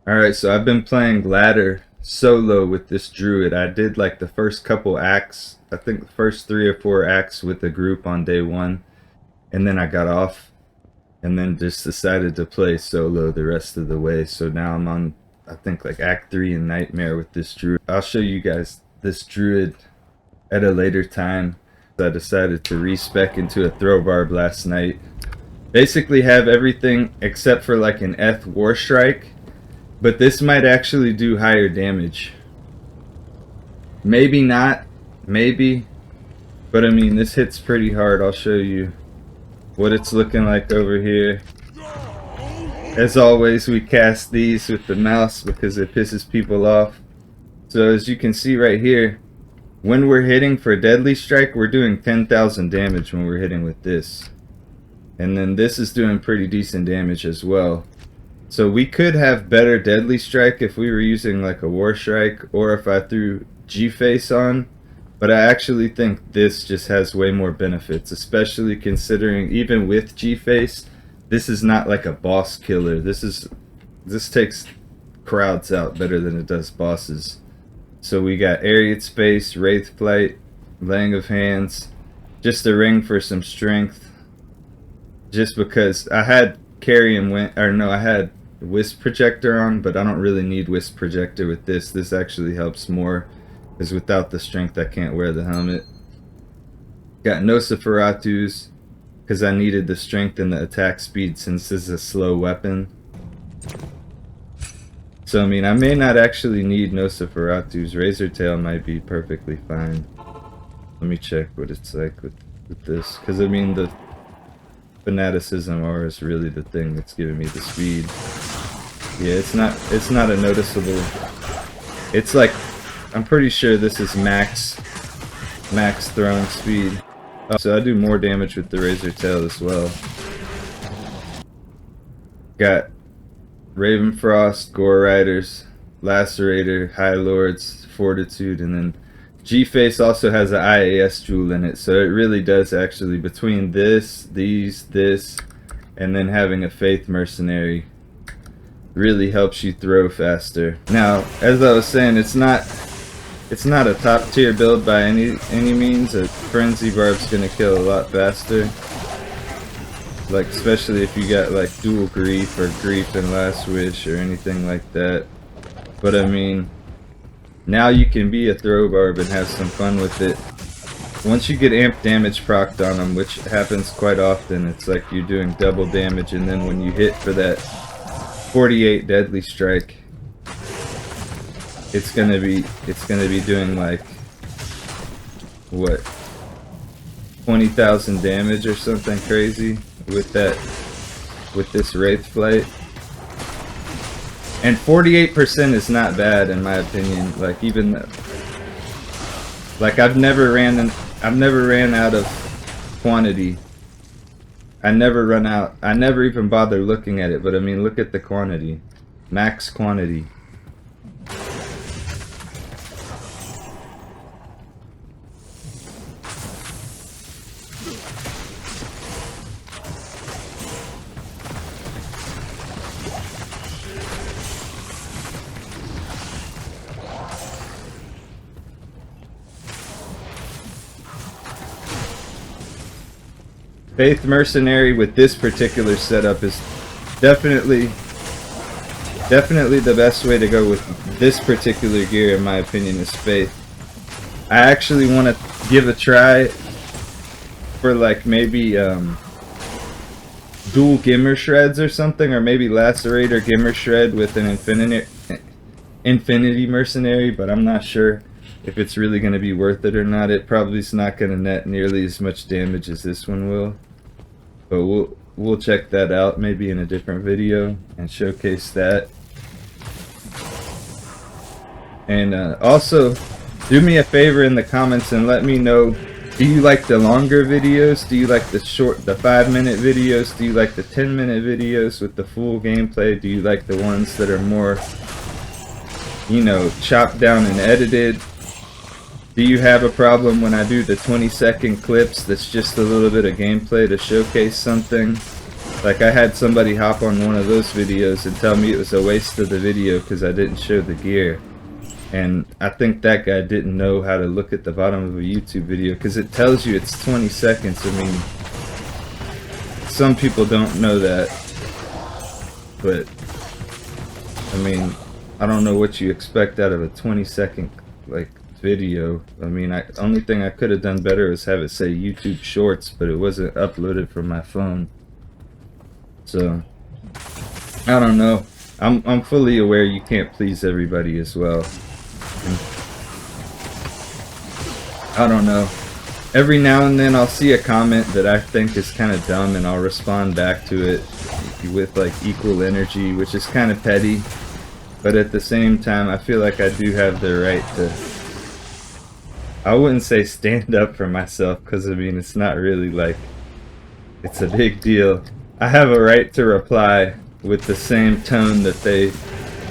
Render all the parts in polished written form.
Alright, so I've been playing ladder solo with this druid. I did like the first couple acts, I think the first 3 or 4 acts with the group on day 1, and then I got off and then just decided to play solo the rest of the way. So now I'm on, I think, like act 3 in Nightmare with this druid. I'll show you guys this druid at a later time. I decided to respec into a throw barb last night. Basically have everything except for like an F warshrike. But this might actually do higher damage. Maybe not. Maybe. But I mean, this hits pretty hard. I'll show you what it's looking like over here. As always, we cast these with the mouse because it pisses people off. So as you can see right here, when we're hitting for Deadly Strike, we're doing 10,000 damage when we're hitting with this. And then this is doing pretty decent damage as well. So we could have better Deadly Strike if we were using like a warshrike, or if I threw G-Face on. But I actually think this just has way more benefits, especially considering even with G-Face, this is not like a boss killer. This takes crowds out better than it does bosses. So we got Aeriate Space, Wraith Flight, Laying of Hands, just a ring for some strength. Just because I had I had Wisp Projector on, but I don't really need Wisp Projector with this. This actually helps more, because without the strength I can't wear the helmet. Got Nosferatus, because I needed the strength and the attack speed since this is a slow weapon. So I mean, I may not actually need Nosferatus. Razor Tail might be perfectly fine. Let me check what it's like with this, because I mean the Fanaticism aura is really the thing that's giving me the speed. Yeah, it's not a noticeable. It's like, I'm pretty sure this is max throwing speed. So I do more damage with the Razor Tail as well. Got Ravenfrost, Gore Riders, Lacerator, High Lords, Fortitude, and then G-Face also has an IAS jewel in it, so it really does actually, between this, this, and then having a Faith Mercenary, really helps you throw faster. Now, as I was saying, it's not a top tier build by any means. A Frenzy Barb's gonna kill a lot faster. Like, especially if you got like dual Grief or Grief and Last Wish or anything like that. But I mean, now you can be a throw barb and have some fun with it. Once you get amp damage procced on them, which happens quite often, it's like you're doing double damage, and then when you hit for that 48 Deadly Strike, it's gonna be doing like what, 20,000 damage or something crazy with this Wraith Flight. And 48% is not bad in my opinion. Like, even like I've never ran out of quantity. I never run out. I never even bother looking at it, but I mean, look at the quantity. Max quantity. Faith Mercenary with this particular setup is definitely the best way to go with this particular gear, in my opinion, is Faith. I actually want to give a try for like maybe dual gimmershreds or something, or maybe lacerator gimmershred with an infinity mercenary, but I'm not sure if it's really going to be worth it or not. It probably is not going to net nearly as much damage as this one will, but we'll check that out maybe in a different video and showcase that. And also, do me a favor in the comments and let me know, do you like the longer videos? Do you like the 5-minute videos? Do you like the 10-minute videos with the full gameplay? Do you like the ones that are more, you know, chopped down and edited? Do you have a problem when I do the 20-second clips that's just a little bit of gameplay to showcase something? Like, I had somebody hop on one of those videos and tell me it was a waste of the video because I didn't show the gear. And I think that guy didn't know how to look at the bottom of a YouTube video, because it tells you it's 20 seconds. I mean, some people don't know that. But, I mean, I don't know what you expect out of a 20-second, like, video. I mean, the only thing I could have done better was have it say YouTube Shorts, but it wasn't uploaded from my phone. So, I don't know. I'm fully aware you can't please everybody as well. And I don't know. Every now and then I'll see a comment that I think is kind of dumb, and I'll respond back to it with like equal energy, which is kind of petty. But at the same time, I feel like I do have the right to, I wouldn't say stand up for myself, because I mean, it's not really like it's a big deal. I have a right to reply with the same tone that they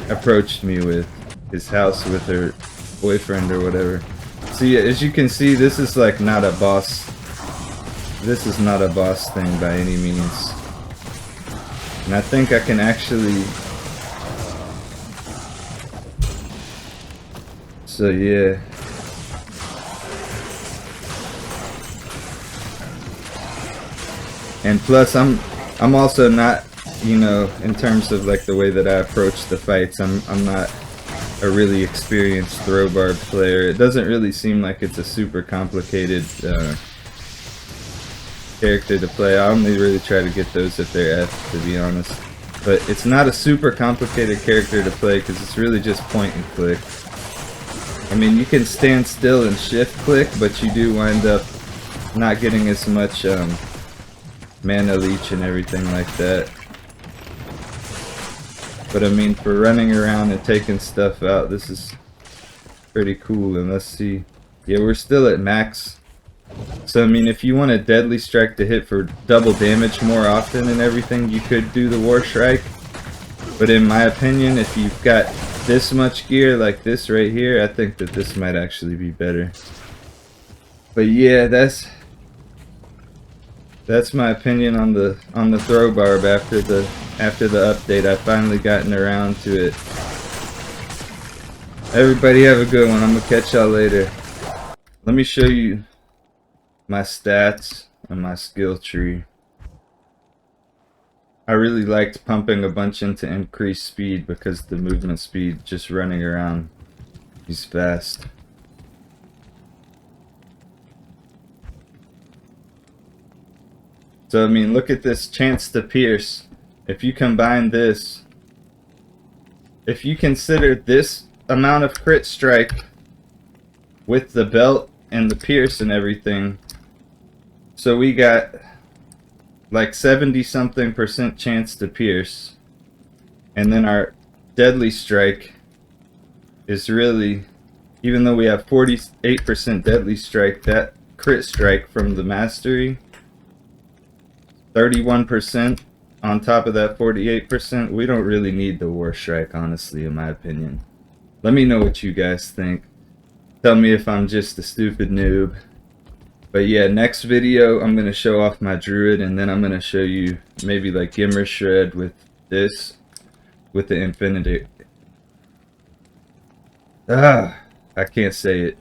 approached me with, his house with her boyfriend or whatever. See, as you can see, this is like not a boss. This is not a boss thing by any means. And I think I can actually... So yeah. And plus, I'm also not, you know, in terms of like the way that I approach the fights, I'm not a really experienced throw barb player. It doesn't really seem like it's a super complicated character to play. I only really try to get those at their F, to be honest. But it's not a super complicated character to play, because it's really just point and click. I mean, you can stand still and shift click, but you do wind up not getting as much mana leech and everything like that. But I mean, for running around and taking stuff out, this is pretty cool. And let's see. Yeah, we're still at max. So I mean, if you want a deadly strike to hit for double damage more often and everything, you could do the warshrike. But in my opinion, if you've got this much gear like this right here, I think that this might actually be better. But yeah, that's my opinion on the throw barb after the update. I've finally gotten around to it. Everybody have a good one. I'm gonna catch y'all later. Let me show you my stats and my skill tree. I really liked pumping a bunch into increased speed, because the movement speed just running around is fast. So I mean, look at this chance to pierce. If you combine this, if you consider this amount of crit strike with the belt and the pierce and everything, so we got like 70-something% chance to pierce, and then our deadly strike is really, even though we have 48% deadly strike, that crit strike from the mastery, 31% on top of that 48%, we don't really need the warshrike, honestly, in my opinion. Let me know what you guys think. Tell me if I'm just a stupid noob. But yeah, next video I'm going to show off my druid, and then I'm going to show you maybe like gimmershred with this, with the infinity. I can't say it.